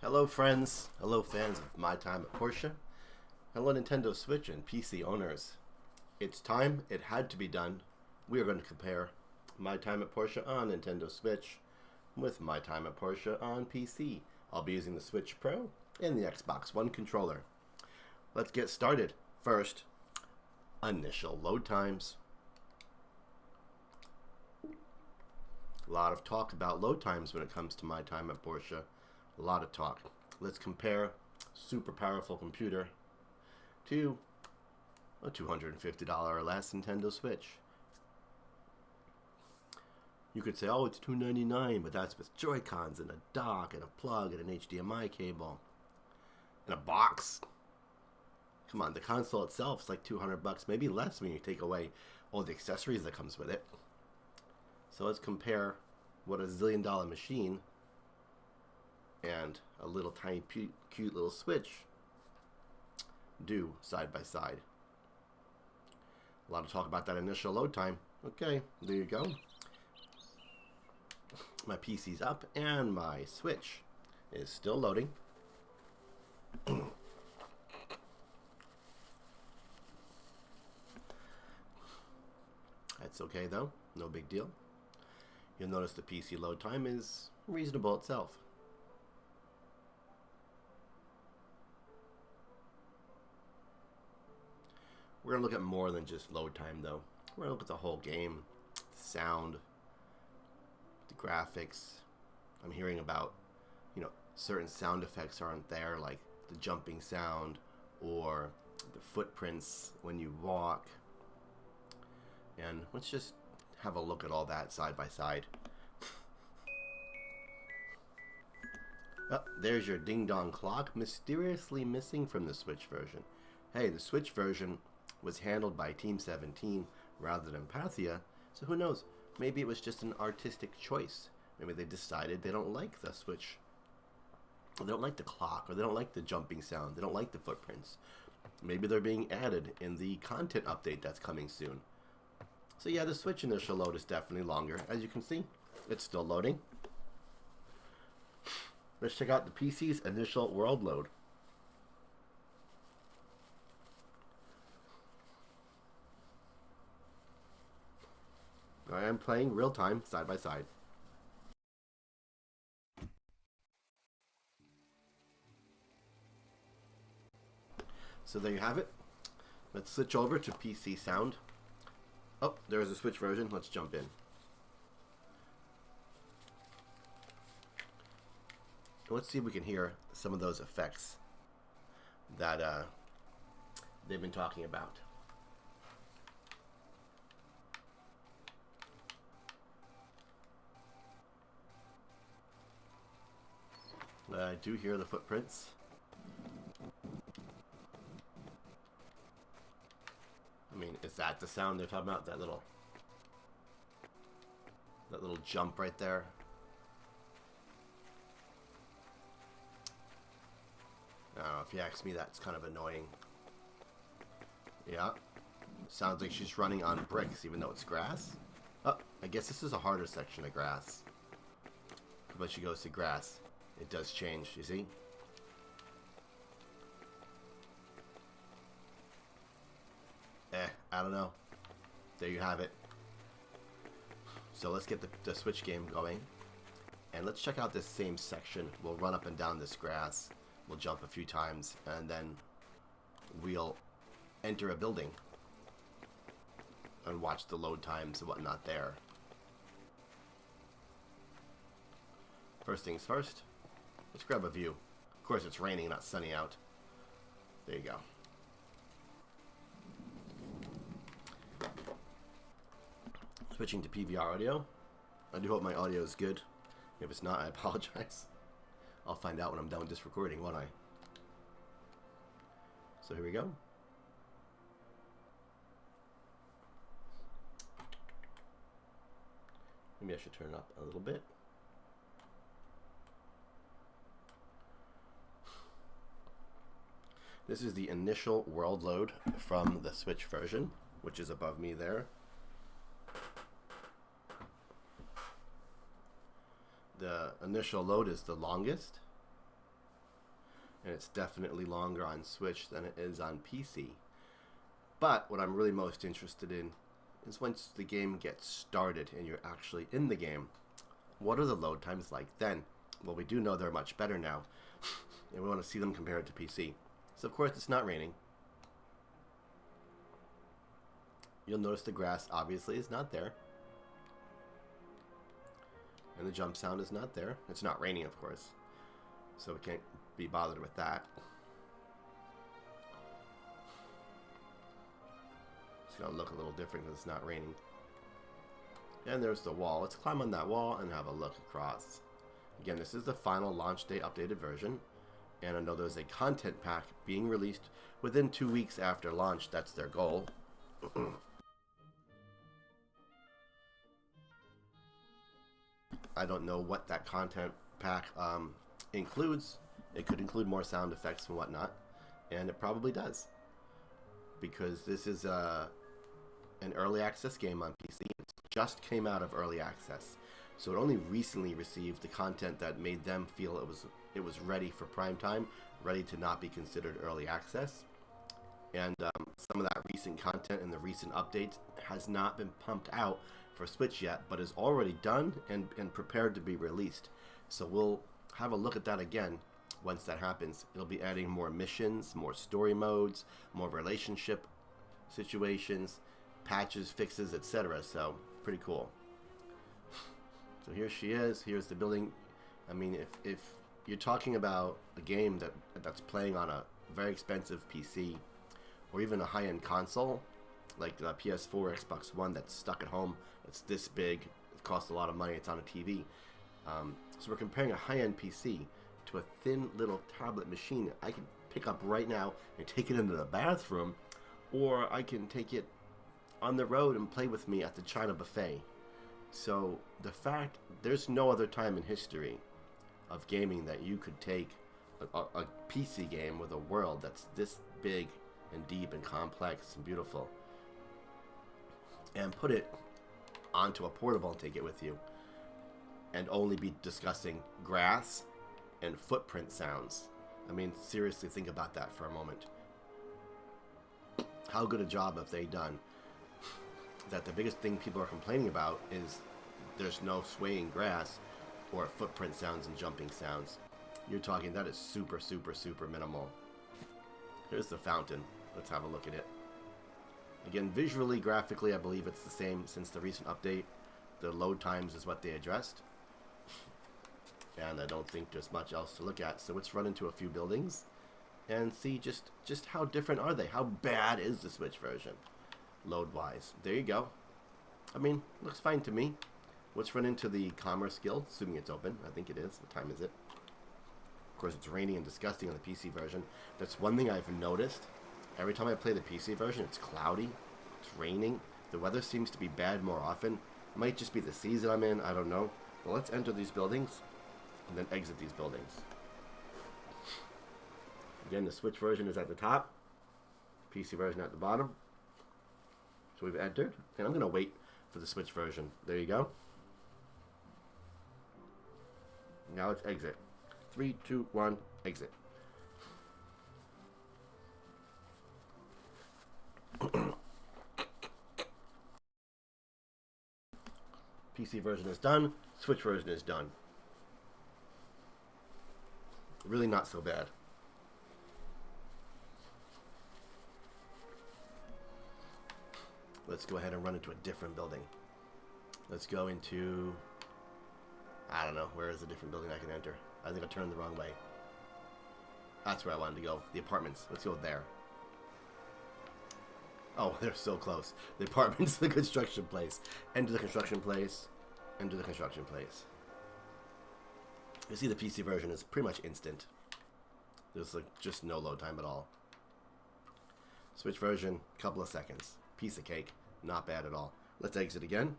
Hello friends, hello fans of My Time at Portia, hello Nintendo Switch and PC owners. It's time, it had to be done. We are going to compare My Time at Portia on Nintendo Switch with My Time at Portia on PC. I'll be using the Switch Pro and the Xbox One controller. Let's get started. First, initial load times. A lot of talk about load times when it comes to My Time at Portia. A lot of talk. Let's compare super powerful computer to a $250 or less Nintendo Switch. You could say, oh, it's $299, but that's with Joy-Cons and a dock and a plug and an HDMI cable and a box. Come on, the console itself is like $200, maybe less when you take away all the accessories that comes with it. So let's compare what a zillion-dollar machine and a little tiny cute little Switch do side by side. A lot of talk about that initial load time. Okay, there you go. My PC's up and my Switch is still loading. That's okay though, no big deal. You'll notice the PC load time is reasonable itself. We're going to look at more than just load time though. We're going to look at the whole game, the sound, the graphics. I'm hearing about, certain sound effects aren't there, like the jumping sound or the footprints when you walk. And let's just have a look at all that side by side. Oh, there's your ding-dong clock, mysteriously missing from the Switch version. Hey, the Switch version was handled by Team 17 rather than Pathia, so who knows? Maybe it was just an artistic choice. Maybe they decided they don't like the Switch. They don't like the clock, or they don't like the jumping sound. They don't like the footprints. Maybe they're being added in the content update that's coming soon. So yeah, the Switch initial load is definitely longer. As you can see, it's still loading. Let's check out the PC's initial world load. I am playing real time, side by side. So there you have it. Let's switch over to PC sound. Oh, there's a Switch version. Let's jump in. Let's see if we can hear some of those effects that they've been talking about. I do hear the footprints. I mean, is that the sound they're talking about? That little jump right there. I don't know, if you ask me, that's kind of annoying. Yeah. Sounds like she's running on bricks, even though it's grass. Oh, I guess this is a harder section of grass. But she goes to grass. It does change, you see? I don't know. There you have it. So let's get the Switch game going. And let's check out this same section. We'll run up and down this grass. We'll jump a few times. And then we'll enter a building. And watch the load times and whatnot there. First things first. Let's grab a view. Of course, it's raining, not sunny out. There you go. Switching to PVR audio. I do hope my audio is good. If it's not, I apologize. I'll find out when I'm done with this recording, won't I? So here we go. Maybe I should turn it up a little bit. This is the initial world load from the Switch version, which is above me there. The initial load is the longest. and it's definitely longer on Switch than it is on PC. But what I'm really most interested in is once the game gets started and you're actually in the game, what are the load times like then? Well, we do know they're much better now, and we want to see them compared to PC. So of course it's not raining. You'll notice the grass obviously is not there. And the jump sound is not there. It's not raining, of course, so we can't be bothered with that. It's going to look a little different because it's not raining. And there's the wall. Let's climb on that wall and have a look across. Again, this is the final launch day updated version. And I know there's a content pack being released within 2 weeks after launch. That's their goal. I don't know what that content pack includes. It could include more sound effects and whatnot. And it probably does. Because this is an early access game on PC. It just came out of early access. So it only recently received the content that made them feel it was ready for prime time, ready to not be considered early access. And some of that recent content and the recent updates has not been pumped out for Switch yet, but is already done and prepared to be released. So we'll have a look at that again once that happens. It'll be adding more missions, more story modes, more relationship situations, patches, fixes, etc. So pretty cool. So here she is. Here's the building. I mean, if you're talking about a game that's playing on a very expensive PC or even a high-end console like the PS4, Xbox One that's stuck at home, it's this big, it costs a lot of money, it's on a TV. So we're comparing a high-end PC to a thin little tablet machine I can pick up right now and take it into the bathroom, or I can take it on the road and play with me at the China buffet. So the fact, there's no other time in history of gaming that you could take a PC game with a world that's this big and deep and complex and beautiful and put it onto a portable and take it with you and only be discussing grass and footprint sounds. I mean, seriously, think about that for a moment. How good a job have they done? That the biggest thing people are complaining about is there's no swaying grass or footprint sounds and jumping sounds. You're talking, that is super, super, super minimal. Here's the fountain. Let's have a look at it. Again, visually, graphically, I believe it's the same since the recent update. The load times is what they addressed. And I don't think there's much else to look at. So let's run into a few buildings and see just how different are they? How bad is the Switch version, load-wise? There you go. I mean, looks fine to me. Let's run into the Commerce Guild, assuming it's open. I think it is. What time is it? Of course, it's rainy and disgusting on the PC version. That's one thing I've noticed. Every time I play the PC version, it's cloudy, it's raining. The weather seems to be bad more often. It might just be the season I'm in, I don't know. But let's enter these buildings and then exit these buildings. Again, the Switch version is at the top, PC version at the bottom. So we've entered, and I'm going to wait for the Switch version. There you go. Now let's exit. 3, 2, 1, exit. PC version is done. Switch version is done. Really not so bad. Let's go ahead and run into a different building. Let's go into... I don't know. Where is a different building I can enter? I think I turned the wrong way. That's where I wanted to go. The apartments. Let's go there. Oh, they're so close. The apartments, the construction place. Enter the construction place. Enter the construction place. You see the PC version is pretty much instant. There's like just no load time at all. Switch version, couple of seconds. Piece of cake. Not bad at all. Let's exit again.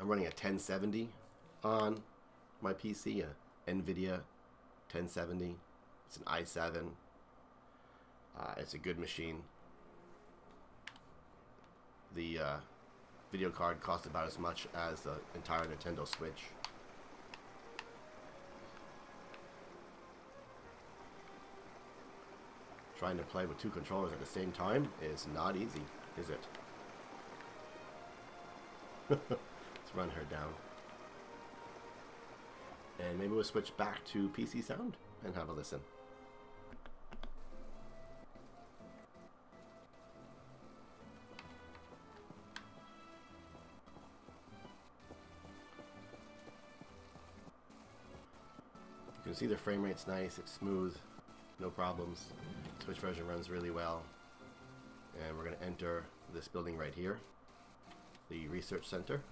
I'm running a 1070 on my PC, a NVIDIA 1070. It's an i7. It's a good machine. The video card cost about as much as the entire Nintendo Switch. Trying to play with two controllers at the same time is not easy, is it? Let's run her down. And maybe we'll switch back to PC sound and have a listen. You can see the frame rate's nice, it's smooth, no problems. Switch version runs really well. And we're going to enter this building right here, the research center,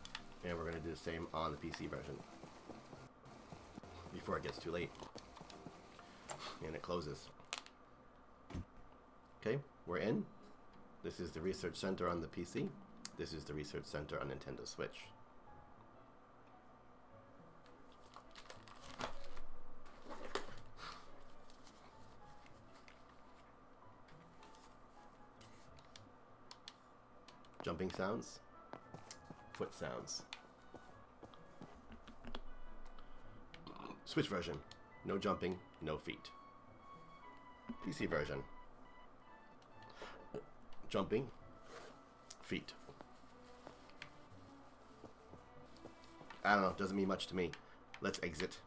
and we're going to do the same on the PC version before it gets too late and it closes. Okay, we're in. This is the research center on the PC. This is the research center on Nintendo Switch. Jumping sounds, foot sounds. Switch version, no jumping, no feet. PC version, jumping, feet. I don't know, doesn't mean much to me. Let's exit.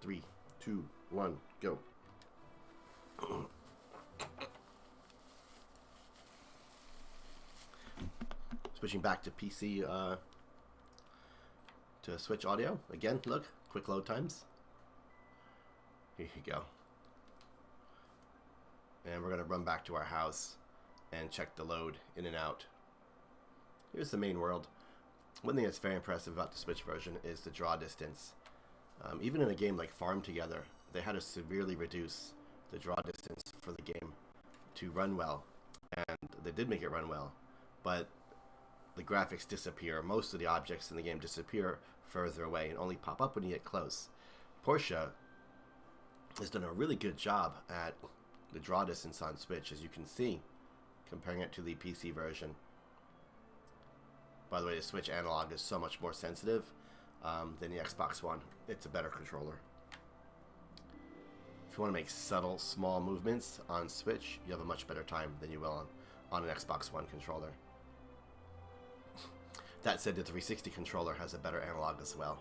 3, 2, 1, go. Switching back to PC, to switch audio. Again, look, quick load times. Here you go. And we're going to run back to our house and check the load in and out. Here's the main world. One thing that's very impressive about the Switch version is the draw distance. Even in a game like Farm Together, they had to severely reduce the draw distance for the game to run well. And they did make it run well. But the graphics disappear. Most of the objects in the game disappear further away and only pop up when you get close. Portia has done a really good job at the draw distance on Switch, as you can see, comparing it to the PC version. By the way, the Switch analog is so much more sensitive than the Xbox One. It's a better controller. If you want to make subtle, small movements on Switch, you have a much better time than you will on an Xbox One controller. That said, the 360 controller has a better analog as well.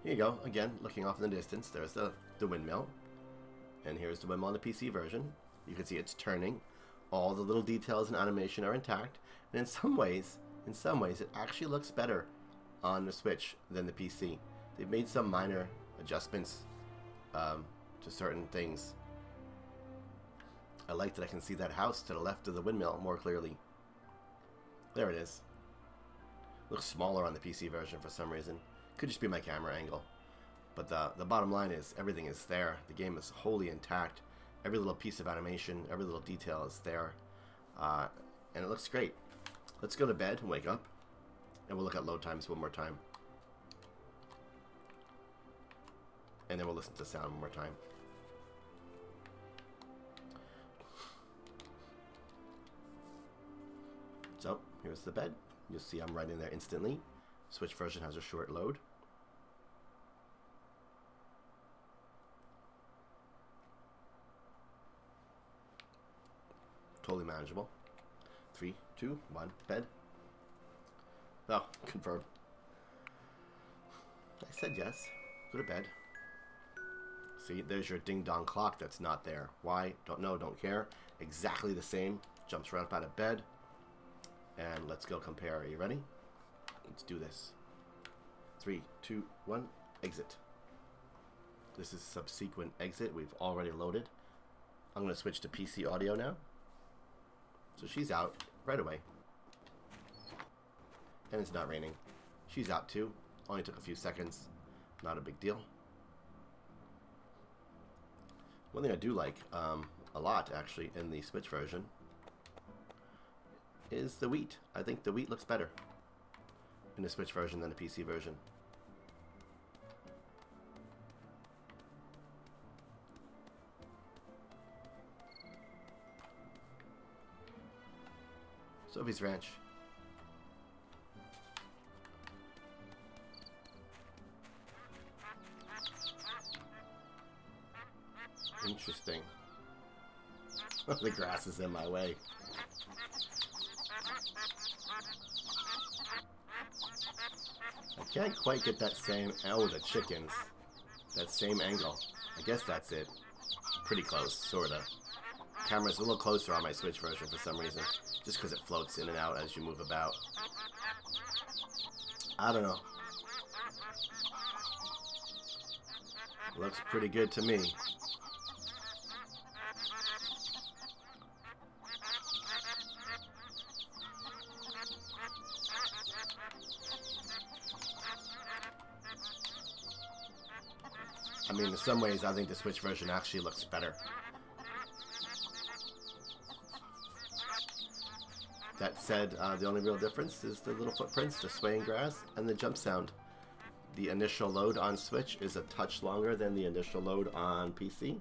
Here you go, again, looking off in the distance, there's the windmill. And here's the windmill on the PC version. You can see it's turning. All the little details and animation are intact. And in some ways, it actually looks better on the Switch than the PC. They've made some minor adjustments to certain things. I like that I can see that house to the left of the windmill more clearly. There it is. Looks smaller on the PC version for some reason. Could just be my camera angle. But the bottom line is everything is there. The game is wholly intact. Every little piece of animation, every little detail is there. And it looks great. Let's go to bed and wake up. And we'll look at load times one more time. And then we'll listen to sound one more time. So, here's the bed. You'll see I'm right in there instantly. Switch version has a short load. Totally manageable. 3, 2, 1, bed. Oh, confirm. I said yes. Go to bed. See, there's your ding-dong clock that's not there. Why? Don't know, don't care. Exactly the same. Jumps right up out of bed. And let's go compare. Are you ready? Let's do this. 3, 2, 1, exit. This is subsequent exit. We've already loaded. I'm going to switch to PC audio now. So she's out right away. And it's not raining. She's out too. Only took a few seconds. Not a big deal. One thing I do like a lot, actually, in the Switch version is the wheat. I think the wheat looks better in the Switch version than the PC version. Sophie's Ranch. Interesting. The grass is in my way. I can't quite get that same... Oh, the chickens. That same angle. I guess that's it. Pretty close, sorta. Camera's a little closer on my Switch version for some reason. Just because it floats in and out as you move about. I don't know. Looks pretty good to me. I mean, in some ways, I think the Switch version actually looks better. That said, the only real difference is the little footprints, the swaying grass, and the jump sound. The initial load on Switch is a touch longer than the initial load on PC.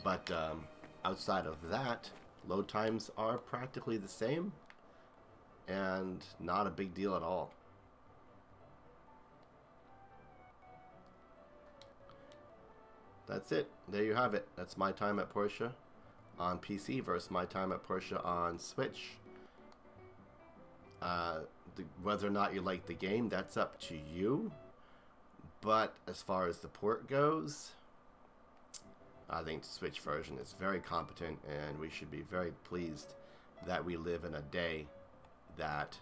But outside of that, load times are practically the same and not a big deal at all. That's it. There you have it. That's my time at Portia on PC versus my time at Portia on Switch. Whether or not you like the game, that's up to you. But as far as the port goes, I think the Switch version is very competent, and we should be very pleased that we live in a day that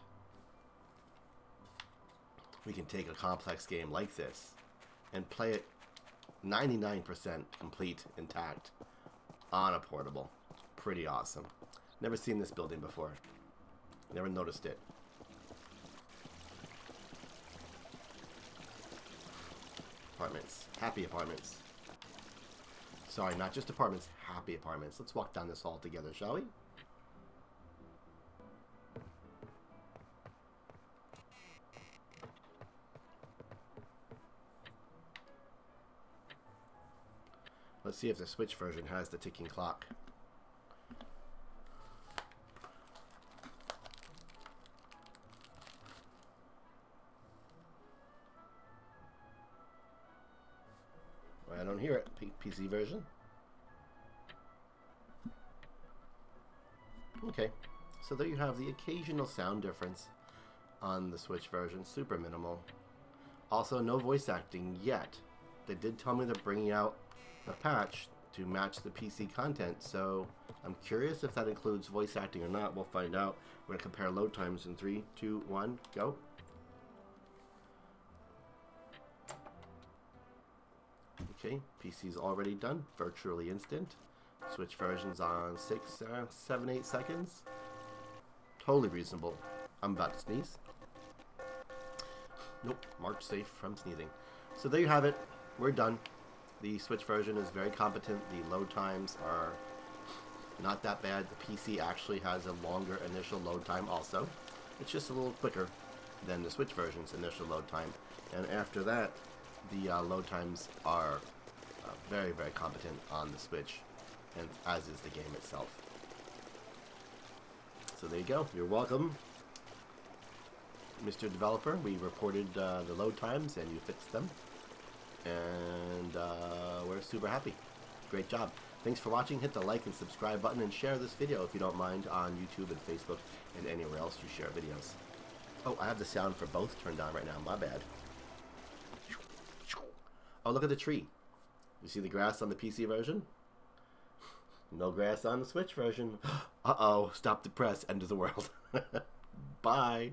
we can take a complex game like this and play it 99% complete, intact, on a portable. Pretty awesome. Never seen this building before. Never noticed it. Apartments. Happy apartments. Sorry, not just apartments, happy apartments. Let's walk down this hall together, shall we? Let's see if the Switch version has the ticking clock. I don't hear it. PC version. Okay, so there you have the occasional sound difference on the Switch version. Super minimal. Also, no voice acting yet. They did tell me they're bringing out a patch to match the PC content, so I'm curious if that includes voice acting or not. We'll find out. We're going to compare load times in 3, 2, 1, go. Okay, PC's already done, virtually instant. Switch version's on 6, 7, 8 seconds. Totally reasonable. I'm about to sneeze. Nope, marked safe from sneezing. So there you have it. We're done. The Switch version is very competent. The load times are not that bad. The PC actually has a longer initial load time also. It's just a little quicker than the Switch version's initial load time. And after that, the load times are very, very competent on the Switch, and as is the game itself. So there you go. You're welcome, Mr. Developer. We reported the load times, and you fixed them. And we're super happy. Great job. Thanks for watching. Hit the like and subscribe button, and share this video if you don't mind on YouTube and Facebook and anywhere else you share videos. Oh, I have the sound for both turned on right now. My bad. Oh, look at the tree. You see the grass on the PC version? No grass on the Switch version. Uh-oh. Stop the press. End of the world. Bye.